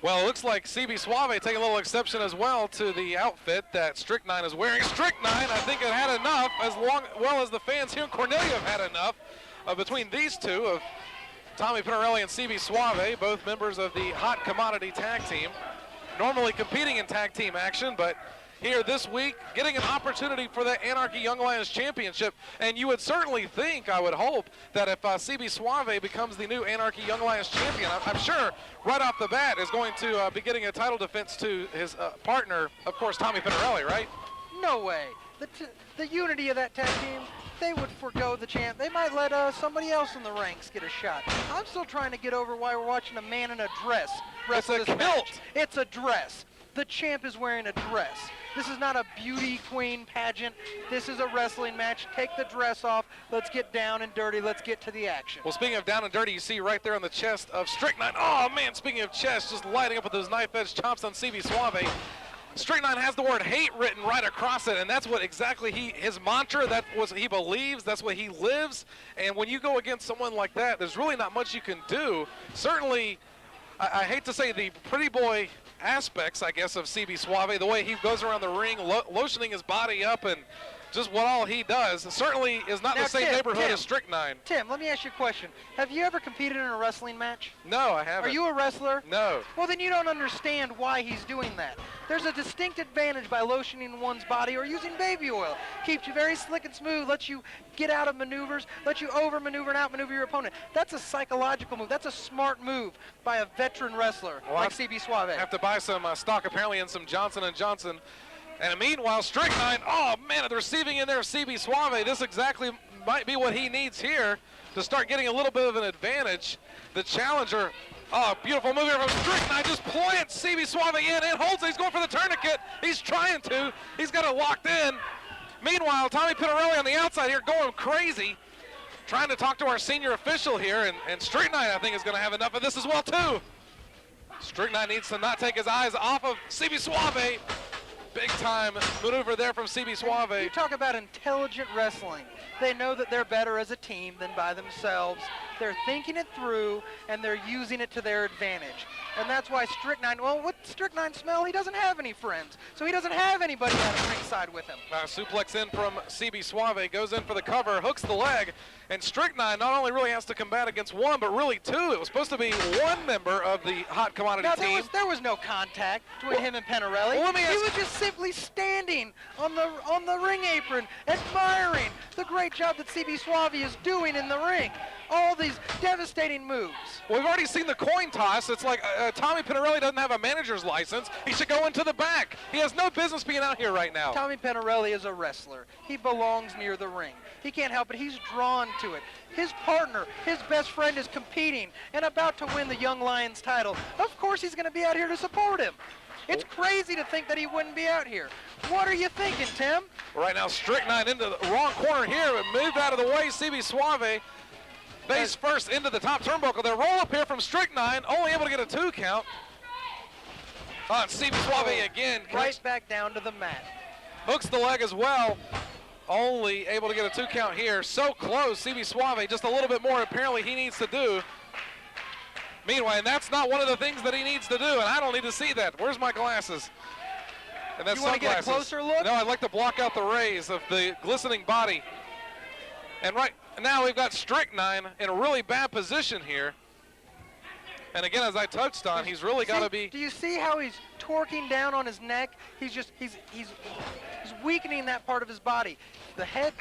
Well, it looks like CB Suave taking a little exception as well to the outfit that Stryknyn is wearing. Stryknyn, I think, had had enough, as well as the fans here in Cornelia have had enough between these two of Tommy Penirelli and CB Suave, both members of the Hot Commodity Tag Team. Normally competing in tag team action, but here this week, getting an opportunity for the Anarchy Young Lions Championship. And you would certainly think, I would hope, that if CB Suave becomes the new Anarchy Young Lions champion, I'm sure right off the bat is going to be getting a title defense to his partner, of course, Tommy Penirelli, right? No way. The unity of that tag team, they would forego the champ. They might let somebody else in the ranks get a shot. I'm still trying to get over why we're watching a man in a dress wrestle this match. It's a dress. The champ is wearing a dress. This is not a beauty queen pageant. This is a wrestling match. Take the dress off. Let's get down and dirty. Let's get to the action. Well, speaking of down and dirty, you see right there on the chest of Stryknyn. Oh, man, speaking of chest, just lighting up with those knife-edge chops on CB Suave. Stryknyn has the word hate written right across it, and that's what exactly his mantra, that's what he believes, that's what he lives. And when you go against someone like that, there's really not much you can do. Certainly, I hate to say the pretty boy aspects, I guess, of CB Suave, the way he goes around the ring, lotioning his body up, and just what all he does, certainly is not now, the same neighborhood as Stryknyn. Tim, let me ask you a question. Have you ever competed in a wrestling match? No, I haven't. Are you a wrestler? No. Well, then you don't understand why he's doing that. There's a distinct advantage by lotioning one's body or using baby oil. Keeps you very slick and smooth, lets you get out of maneuvers, lets you over-maneuver and out-maneuver your opponent. That's a psychological move. That's a smart move by a veteran wrestler like CB Suave. I have to buy some stock apparently in some Johnson & Johnson. And meanwhile, Stryknyn, oh man, at the receiving end there of CB Suave, this exactly might be what he needs here to start getting a little bit of an advantage. The challenger, oh, beautiful move here from Stryknyn, just plants CB Suave in and holds it. He's going for the tourniquet. He's trying to. He's got it locked in. Meanwhile, Tommy Penirelli on the outside here going crazy, trying to talk to our senior official here, and Stryknyn, I think, is going to have enough of this as well, too. Stryknyn needs to not take his eyes off of CB Suave. Big time maneuver there from CB Suave. You talk about intelligent wrestling. They know that they're better as a team than by themselves. They're thinking it through, and they're using it to their advantage. And that's why Stryknyn, well, what Stryknyn smell? He doesn't have any friends. So he doesn't have anybody at the ringside with him. Suplex in from CB Suave, goes in for the cover, hooks the leg, and Stryknyn not only really has to combat against one, but really two. It was supposed to be one member of the Hot Commodity team. There was no contact between him and Penirelli. Well, he was just simply standing on the ring apron, admiring the great job that CB Suave is doing in the ring. All these devastating moves. Well, we've already seen the coin toss. It's like Tommy Penirelli doesn't have a manager's license. He should go into the back. He has no business being out here right now. Tommy Penirelli is a wrestler. He belongs near the ring. He can't help it. He's drawn to it. His partner, his best friend, is competing and about to win the Young Lions title. Of course he's going to be out here to support him. It's crazy to think that he wouldn't be out here. What are you thinking, Tim? Right now, Stryknyn into the wrong corner here, but moved out of the way. CB Suave face first into the top turnbuckle. They roll up here from Stryknyn, only able to get a 2 count. On CB Suave again. Right back down to the mat. Hooks the leg as well. Only able to get a 2 count here. So close, CB Suave, just a little bit more apparently he needs to do. Meanwhile, and that's not one of the things that he needs to do, and I don't need to see that. Where's my glasses? And that's you want to get a closer look? No, I'd like to block out the rays of the glistening body. And right now we've got Stryknyn in a really bad position here. And again, as I touched on, he's really got to be. Do you see how he's torquing down on his neck? He's weakening that part of his body. The head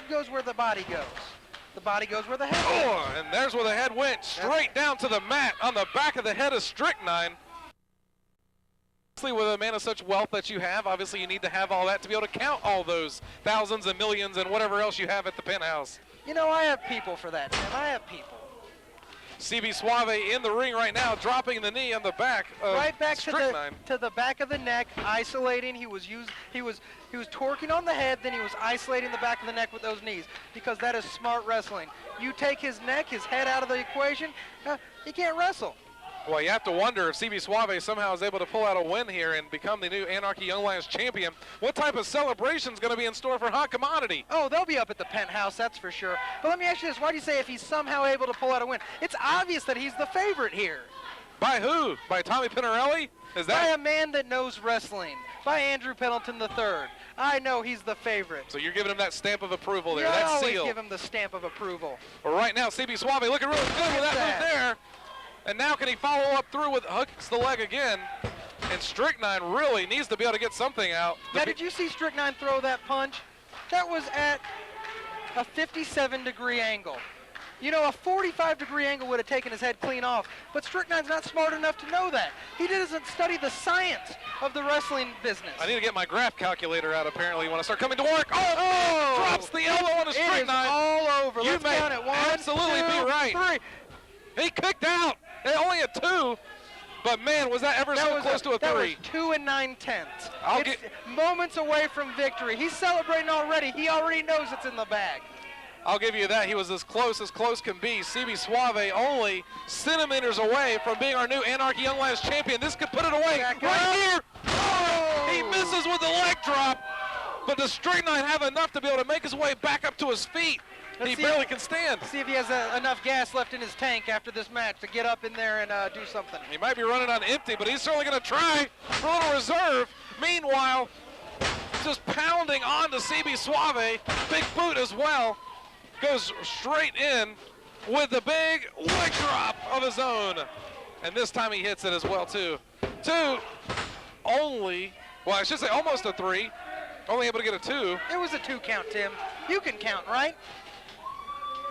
goes where the body goes. The body goes where the head goes. Oh, and there's where the head went, straight down to the mat on the back of the head of Stryknyn. With a man of such wealth that you have, obviously you need to have all that to be able to count all those thousands and millions and whatever else you have at the penthouse. You know, I have people for that, Tim. I have people. CB Suave in the ring right now, dropping the knee on the back of right back Stryknyn. to the back of the neck, isolating. He was torquing on the head, then he was isolating the back of the neck with those knees, because that is smart wrestling. You take his neck, his head out of the equation, he can't wrestle. Well, you have to wonder if CB Suave somehow is able to pull out a win here and become the new Anarchy Young Lions champion. What type of celebration is going to be in store for Hot Commodity? Oh, they'll be up at the penthouse, that's for sure. But let me ask you this. Why do you say if he's somehow able to pull out a win? It's obvious that he's the favorite here. By who? By Tommy Penirelli? Is By that? a man that knows wrestling. By Andrew Pendelton III. I know he's the favorite. So you're giving him that stamp of approval there. You That always seal. give him the stamp of approval. But right now, CB Suave looking really good with that move there. And now can he follow up through with hooks the leg again? And Stryknyn really needs to be able to get something out. Now, did you see Stryknyn throw that punch? That was at a 57-degree angle. You know, a 45-degree angle would have taken his head clean off, but Stryknyn's not smart enough to know that. He doesn't study the science of the wrestling business. I need to get my graph calculator out, apparently, when I start coming to work. Oh! Drops the elbow on a Stryknyn. It is all over. You Let's may count it. 1, absolutely 2, be right. 3. He kicked out. Only a 2, but man, was that ever so close to a 3. That was 2 9/10. It's moments away from victory. He's celebrating already. He already knows it's in the bag. I'll give you that. He was as close can be. CB Suave only centimeters away from being our new Anarchy Young Lions champion. This could put it away right here. Oh! He misses with the leg drop, but does Stryknyn have enough to be able to make his way back up to his feet? He barely can stand. See if he has enough gas left in his tank after this match to get up in there and do something. He might be running on empty, but he's certainly going to try for a little reserve. Meanwhile, just pounding on to CB Suave. Big boot as well. Goes straight in with the big leg drop of his own. And this time he hits it as well, too. 2, only, well, I should say almost a 3. Only able to get a 2. It was a 2 count, Tim. You can count, right?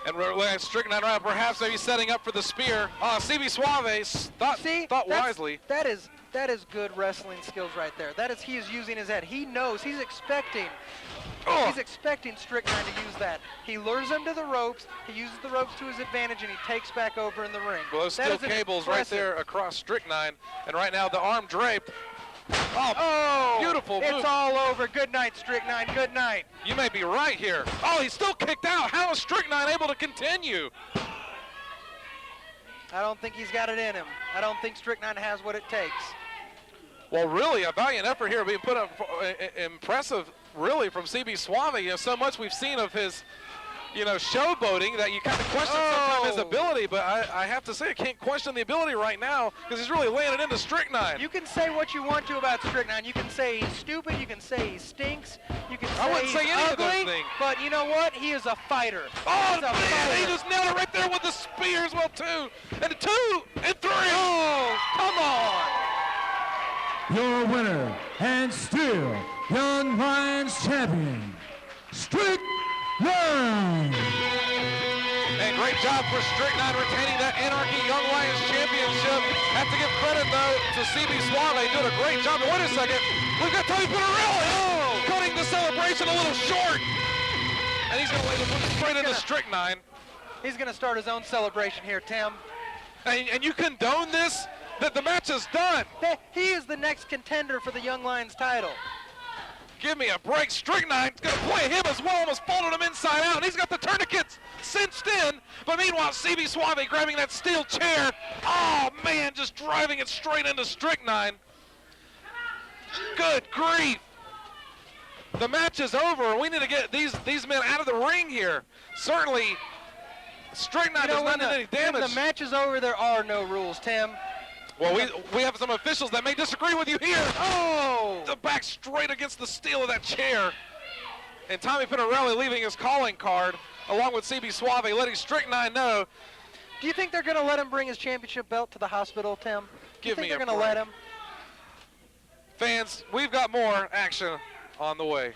And Stryknyn right, perhaps maybe setting up for the spear. CB Suave thought wisely. That is good wrestling skills right there. He is using his head. He knows. He's expecting Stryknyn to use that. He lures him to the ropes. He uses the ropes to his advantage, and he takes back over in the ring. Well, those steel cables right there across Stryknyn, and right now the arm draped. Oh, beautiful move. It's all over. Good night, Stryknyn. Good night. You may be right here. Oh, he's still kicked out. How is Stryknyn able to continue? I don't think he's got it in him. I don't think Stryknyn has what it takes. Well, really, a valiant effort here being put up. Impressive, really, from CB Suave. You know, so much we've seen of his, showboating that you kind of question sometimes his ability, but I have to say I can't question the ability right now because he's really laying it into Stryknyn. You can say what you want to about Stryknyn. You can say he's stupid. You can say he stinks. You can say he's any ugly, of those things. But you know what? He is a fighter. Oh, man, he just nailed it right there with the spear as well, 2, and 2, and 3. Oh, come on. Your winner and still Young Lions champion, Stryknyn. And great job for Stryknyn retaining that Anarchy Young Lions championship. Have to give credit, though, to CB Suave. Doing a great job. But wait a second. We've got Tommy Penirelli cutting the celebration a little short. And he's going to lay the foot straight into Stryknyn. He's going to start his own celebration here, Tim. And you condone this? That the match is done. He is the next contender for the Young Lions title. Give me a break. Stryknyn's going to play him as well, almost folded him inside out. And he's got the tourniquets cinched in. But meanwhile, CB Suave grabbing that steel chair. Oh, man, just driving it straight into Stryknyn. Good grief. The match is over. We need to get these men out of the ring here. Certainly, Stryknyn does not need any damage. When the match is over, there are no rules, Tim. Well, we have some officials that may disagree with you here. Oh! The back straight against the steel of that chair. And Tommy Penirelli leaving his calling card, along with CB Suave, letting Stryknyn know. Do you think they're going to let him bring his championship belt to the hospital, Tim? Give me a break. They're going to let him? Fans, we've got more action on the way.